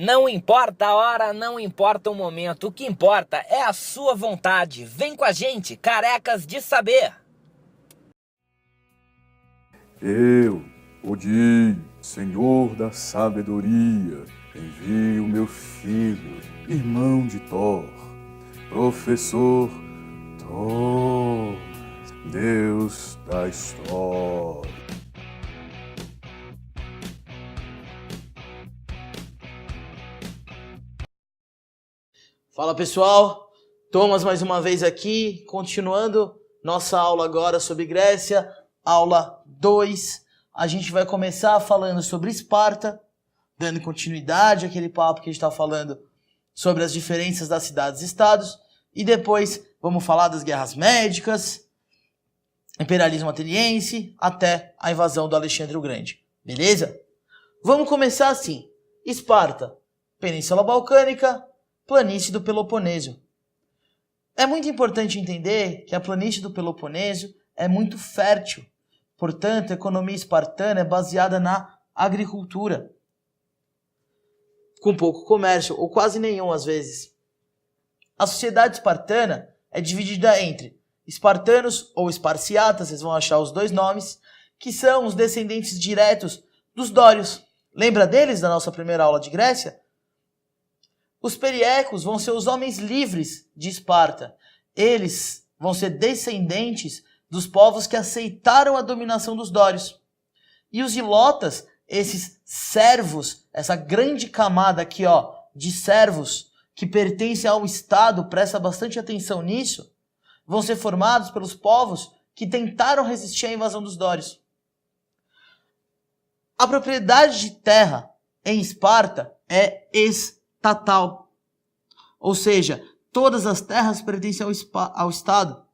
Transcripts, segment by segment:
Não importa a hora, não importa o momento, o que importa é a sua vontade. Vem com a gente, carecas de saber! Eu, Odin, Senhor da Sabedoria, envio meu filho, irmão de Thor, professor Thor, Deus da História. Fala pessoal, Thomas mais uma vez aqui, continuando nossa aula agora sobre Grécia, aula 2. A gente vai começar falando sobre Esparta, dando continuidade àquele papo que a gente está falando sobre as diferenças das cidades e estados, e depois vamos falar das guerras médicas, imperialismo ateniense, até a invasão do Alexandre o Grande, beleza? Vamos começar assim, Esparta, Península Balcânica, planície do Peloponeso. É muito importante entender que a planície do Peloponeso é muito fértil. Portanto, a economia espartana é baseada na agricultura, com pouco comércio, ou quase nenhum às vezes. A sociedade espartana é dividida entre espartanos ou esparciatas, vocês vão achar os dois nomes, que são os descendentes diretos dos dórios. Lembra deles da nossa primeira aula de Grécia? Os periecos vão ser os homens livres de Esparta. Eles vão ser descendentes dos povos que aceitaram a dominação dos dórios. E os ilotas, esses servos, essa grande camada aqui de servos que pertencem ao Estado, presta bastante atenção nisso, vão ser formados pelos povos que tentaram resistir à invasão dos dórios. A propriedade de terra em Esparta é estatal, ou seja, todas as terras pertencem ao Estado.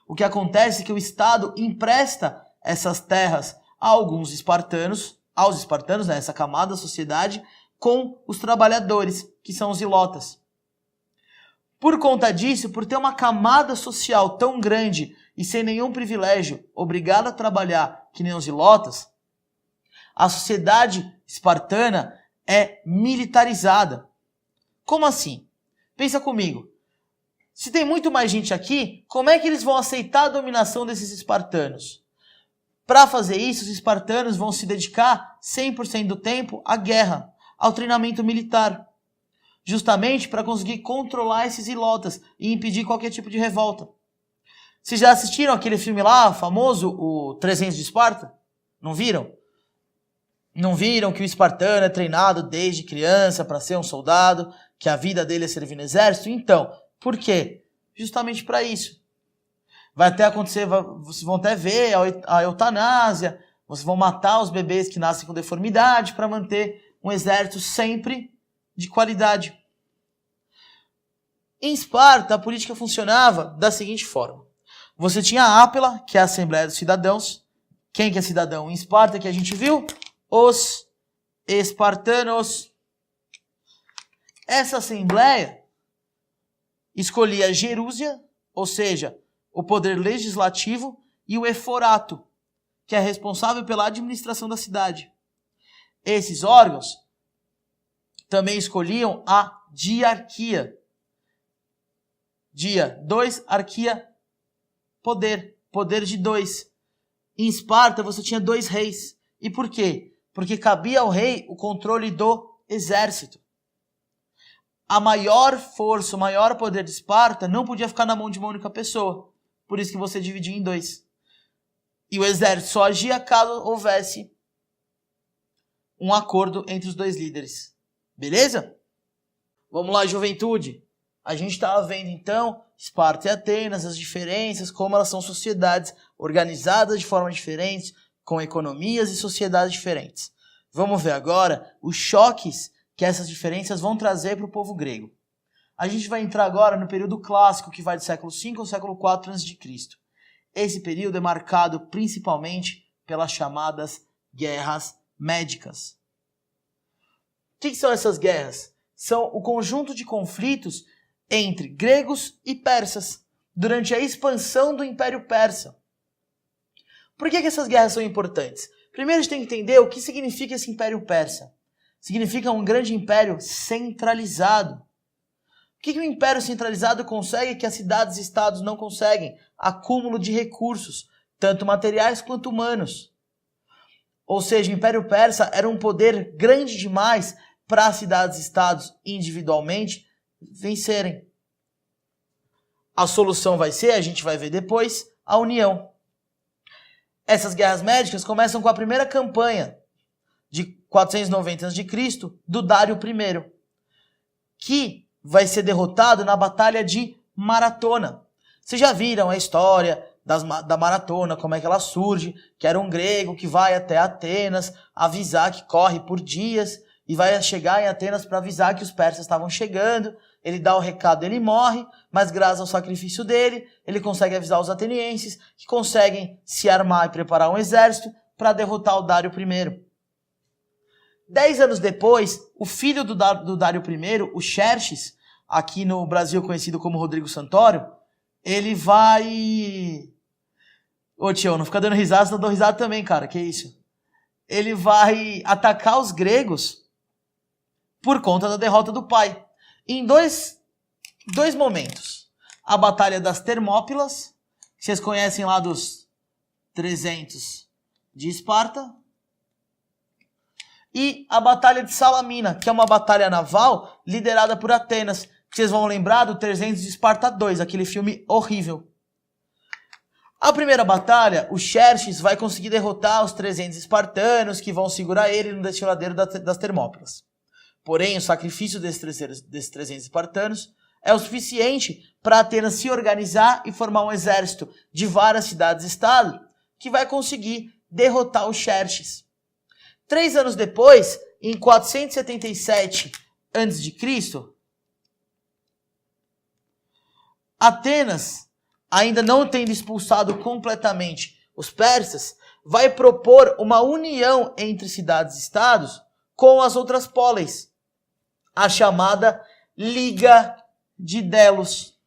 O que acontece é que o Estado empresta essas terras a alguns espartanos, aos espartanos, essa camada da sociedade, com os trabalhadores, que são os ilotas. Por conta disso, por ter uma camada social tão grande e sem nenhum privilégio, obrigada a trabalhar que nem os ilotas, a sociedade espartana é militarizada. Como assim? Pensa comigo. Se tem muito mais gente aqui, como é que eles vão aceitar a dominação desses espartanos? Para fazer isso, os espartanos vão se dedicar 100% do tempo à guerra, ao treinamento militar, justamente para conseguir controlar esses ilotas e impedir qualquer tipo de revolta. Vocês já assistiram aquele filme lá, famoso, o 300 de Esparta? Não viram? Não viram que o espartano é treinado desde criança para ser um soldado, que a vida dele é servir no exército? Então, por quê? Justamente para isso. Vai até acontecer, vocês vão até ver a eutanásia, vocês vão matar os bebês que nascem com deformidade para manter um exército sempre de qualidade. Em Esparta, a política funcionava da seguinte forma. Você tinha a Ápela, que é a Assembleia dos Cidadãos. Quem que é cidadão em Esparta, que a gente viu? Os espartanos. Essa assembleia escolhia a gerúsia, ou seja, o poder legislativo, e o eforato, que é responsável pela administração da cidade. Esses órgãos também escolhiam a diarquia. Dia 2, arquia, poder. Poder de 2. Em Esparta você tinha 2 reis. E por quê? Porque cabia ao rei o controle do exército. A maior força, o maior poder de Esparta não podia ficar na mão de uma única pessoa. Por isso que você dividia em 2. E o exército só agia caso houvesse um acordo entre os 2 líderes. Beleza? Vamos lá, juventude. A gente estava vendo então Esparta e Atenas, as diferenças, como elas são sociedades organizadas de forma diferente, com economias e sociedades diferentes. Vamos ver agora os choques que essas diferenças vão trazer para o povo grego. A gente vai entrar agora no período clássico, que vai do século V ao século IV a.C. Esse período é marcado principalmente pelas chamadas guerras médicas. O que são essas guerras? São o conjunto de conflitos entre gregos e persas durante a expansão do Império Persa. Por que essas guerras são importantes? Primeiro a gente tem que entender o que significa esse Império Persa. significa um grande império centralizado. O que um império centralizado consegue que as cidades e estados não conseguem? Acúmulo de recursos, tanto materiais quanto humanos. Ou seja, o Império Persa era um poder grande demais para as cidades e estados individualmente vencerem. A solução vai ser, a gente vai ver depois, a união. Essas guerras médicas começam com a primeira campanha de 490 a.C. do Dário I, que vai ser derrotado na Batalha de Maratona. Vocês já viram a história da Maratona, como é que ela surge, que era um grego que vai até Atenas avisar que corre por dias e vai chegar em Atenas para avisar que os persas estavam chegando. Ele dá o recado, ele morre, mas graças ao sacrifício dele, ele consegue avisar os atenienses que conseguem se armar e preparar um exército para derrotar o Dário I. 10 anos depois, o filho do Dário I, o Xerxes, aqui no Brasil conhecido como Rodrigo Santoro, ele vai... Ô tio, não fica dando risada, senão eu dou risada também, cara, que isso? Ele vai atacar os gregos por conta da derrota do pai. Em dois momentos. A Batalha das Termópilas, que vocês conhecem lá dos 300 de Esparta, e a Batalha de Salamina, que é uma batalha naval liderada por Atenas, que vocês vão lembrar do 300 de Esparta 2, aquele filme horrível. A primeira batalha, o Xerxes vai conseguir derrotar os 300 espartanos que vão segurar ele no desfiladeiro das Termópilas. Porém, o sacrifício desses 300 espartanos é o suficiente para Atenas se organizar e formar um exército de várias cidades-estado que vai conseguir derrotar o Xerxes. 3 anos depois, em 477 a.C., Atenas, ainda não tendo expulsado completamente os persas, vai propor uma união entre cidades-estados com as outras póleis, a chamada Liga de Delos.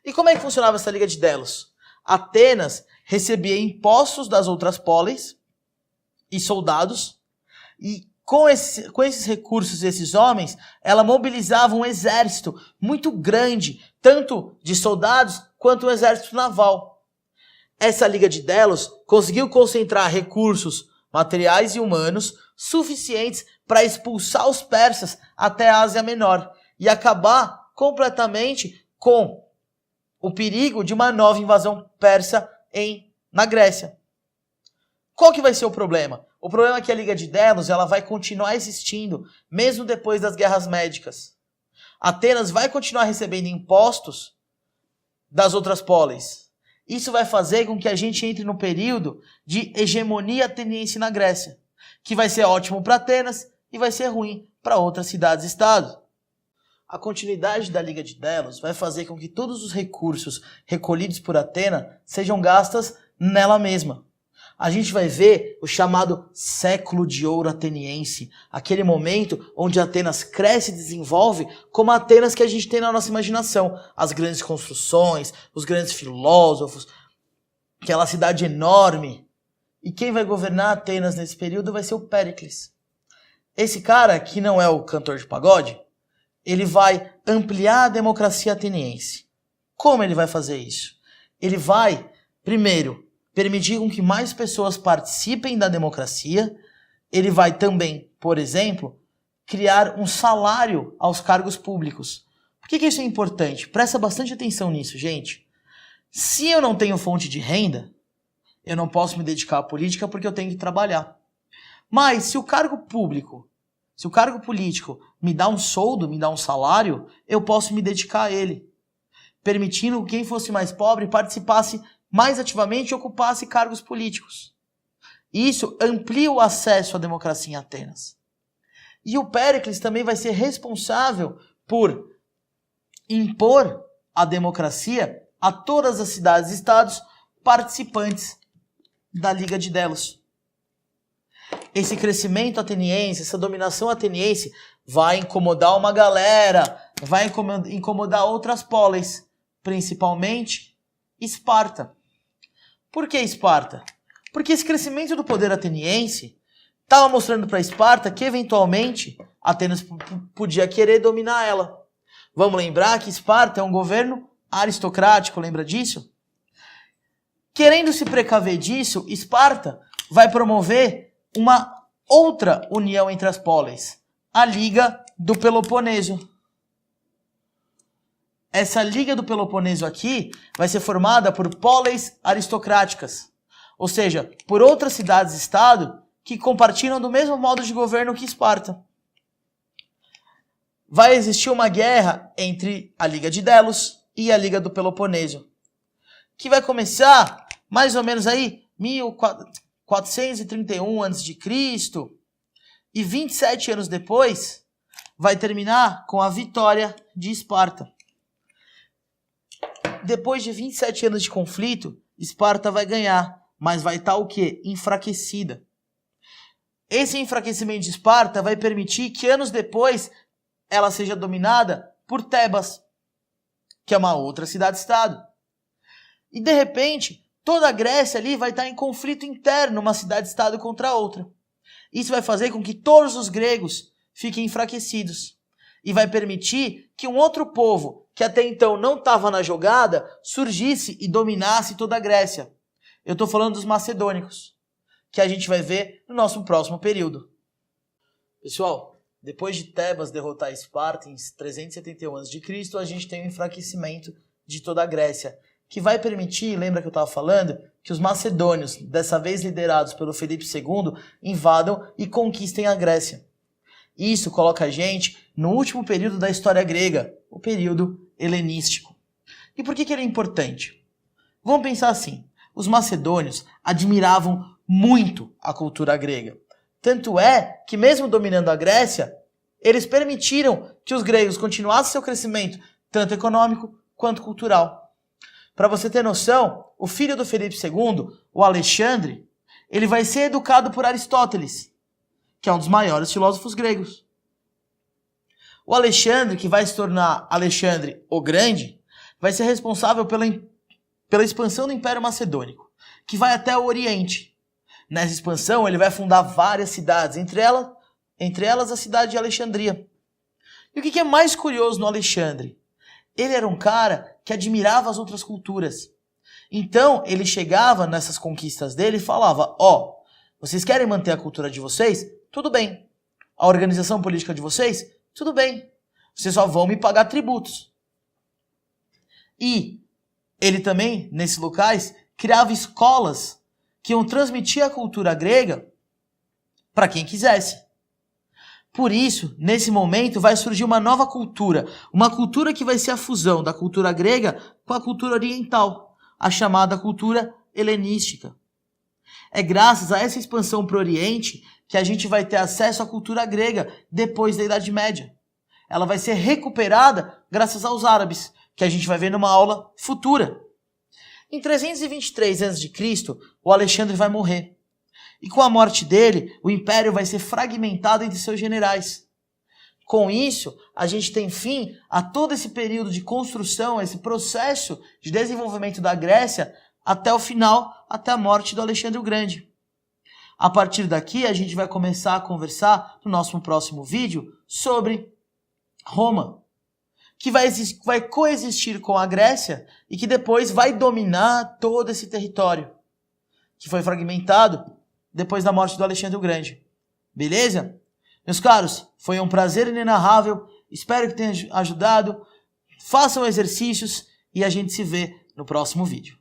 E como é que funcionava essa Liga de Delos? Atenas recebia impostos das outras póleis e soldados, e com esses recursos, esses homens, ela mobilizava um exército muito grande, tanto de soldados quanto um exército naval. Essa Liga de Delos conseguiu concentrar recursos materiais e humanos suficientes para expulsar os persas até a Ásia Menor e acabar completamente com o perigo de uma nova invasão persa na Grécia. Qual que vai ser o problema? O problema é que a Liga de Delos ela vai continuar existindo, mesmo depois das guerras médicas. Atenas vai continuar recebendo impostos das outras póleis. Isso vai fazer com que a gente entre no período de hegemonia ateniense na Grécia, que vai ser ótimo para Atenas e vai ser ruim para outras cidades-estado. A continuidade da Liga de Delos vai fazer com que todos os recursos recolhidos por Atenas sejam gastos nela mesma. A gente vai ver o chamado século de ouro ateniense, aquele momento onde Atenas cresce e desenvolve como a Atenas que a gente tem na nossa imaginação. As grandes construções, os grandes filósofos, aquela cidade enorme. E quem vai governar Atenas nesse período vai ser o Péricles. Esse cara, que não é o cantor de pagode, ele vai ampliar a democracia ateniense. Como ele vai fazer isso? Ele vai, primeiro, permitir com que mais pessoas participem da democracia. Ele vai também, por exemplo, criar um salário aos cargos públicos. Por que isso é importante? Presta bastante atenção nisso, gente. Se eu não tenho fonte de renda, eu não posso me dedicar à política porque eu tenho que trabalhar. Mas se o cargo político me dá um soldo, me dá um salário, eu posso me dedicar a ele, permitindo que quem fosse mais pobre participasse mais ativamente e ocupasse cargos políticos. Isso amplia o acesso à democracia em Atenas. E o Péricles também vai ser responsável por impor a democracia a todas as cidades e estados participantes da Liga de Delos. Esse crescimento ateniense, essa dominação ateniense vai incomodar uma galera, vai incomodar outras póleis, principalmente Esparta. Por que Esparta? Porque esse crescimento do poder ateniense estava mostrando para Esparta que eventualmente Atenas podia querer dominar ela. Vamos lembrar que Esparta é um governo aristocrático, lembra disso? Querendo se precaver disso, Esparta vai promover uma outra união entre as polis, a Liga do Peloponeso. Essa Liga do Peloponeso aqui vai ser formada por polis aristocráticas, ou seja, por outras cidades-estado que compartilham do mesmo modo de governo que Esparta. Vai existir uma guerra entre a Liga de Delos e a Liga do Peloponeso, que vai começar mais ou menos aí 1431 a.C. e 27 anos depois vai terminar com a vitória de Esparta. Depois de 27 anos de conflito, Esparta vai ganhar, mas vai estar o quê? Enfraquecida. Esse enfraquecimento de Esparta vai permitir que anos depois ela seja dominada por Tebas, que é uma outra cidade-estado. E de repente, toda a Grécia ali vai estar em conflito interno, uma cidade-estado contra a outra. Isso vai fazer com que todos os gregos fiquem enfraquecidos. E vai permitir que um outro povo, que até então não estava na jogada, surgisse e dominasse toda a Grécia. Eu estou falando dos macedônicos, que a gente vai ver no nosso próximo período. Pessoal, depois de Tebas derrotar Esparta em 371 a.C., a gente tem um enfraquecimento de toda a Grécia, que vai permitir, lembra que eu estava falando, que os macedônios, dessa vez liderados pelo Filipe II, invadam e conquistem a Grécia. Isso coloca a gente no último período da história grega, o período helenístico. E por que ele é importante? Vamos pensar assim, os macedônios admiravam muito a cultura grega. Tanto é que mesmo dominando a Grécia, eles permitiram que os gregos continuassem seu crescimento, tanto econômico quanto cultural. Para você ter noção, o filho do Filipe II, o Alexandre, ele vai ser educado por Aristóteles, que é um dos maiores filósofos gregos. O Alexandre, que vai se tornar Alexandre o Grande, vai ser responsável pela expansão do Império Macedônico, que vai até o Oriente. Nessa expansão, ele vai fundar várias cidades, entre elas a cidade de Alexandria. E o que é mais curioso no Alexandre? Ele era um cara que admirava as outras culturas. Então, ele chegava nessas conquistas dele e falava, vocês querem manter a cultura de vocês? Tudo bem. A organização política de vocês? Tudo bem. Vocês só vão me pagar tributos. E ele também, nesses locais, criava escolas que iam transmitir a cultura grega para quem quisesse. Por isso, nesse momento, vai surgir uma nova cultura. Uma cultura que vai ser a fusão da cultura grega com a cultura oriental, a chamada cultura helenística. É graças a essa expansão para o Oriente que a gente vai ter acesso à cultura grega depois da Idade Média. Ela vai ser recuperada graças aos árabes, que a gente vai ver numa aula futura. Em 323 a.C., o Alexandre vai morrer. E com a morte dele, o império vai ser fragmentado entre seus generais. Com isso, a gente tem fim a todo esse período de construção, esse processo de desenvolvimento da Grécia, até o final, até a morte do Alexandre o Grande. A partir daqui, a gente vai começar a conversar no nosso próximo vídeo sobre Roma, que vai coexistir com a Grécia e que depois vai dominar todo esse território, que foi fragmentado depois da morte do Alexandre o Grande. Beleza? Meus caros, foi um prazer inenarrável, espero que tenha ajudado, façam exercícios e a gente se vê no próximo vídeo.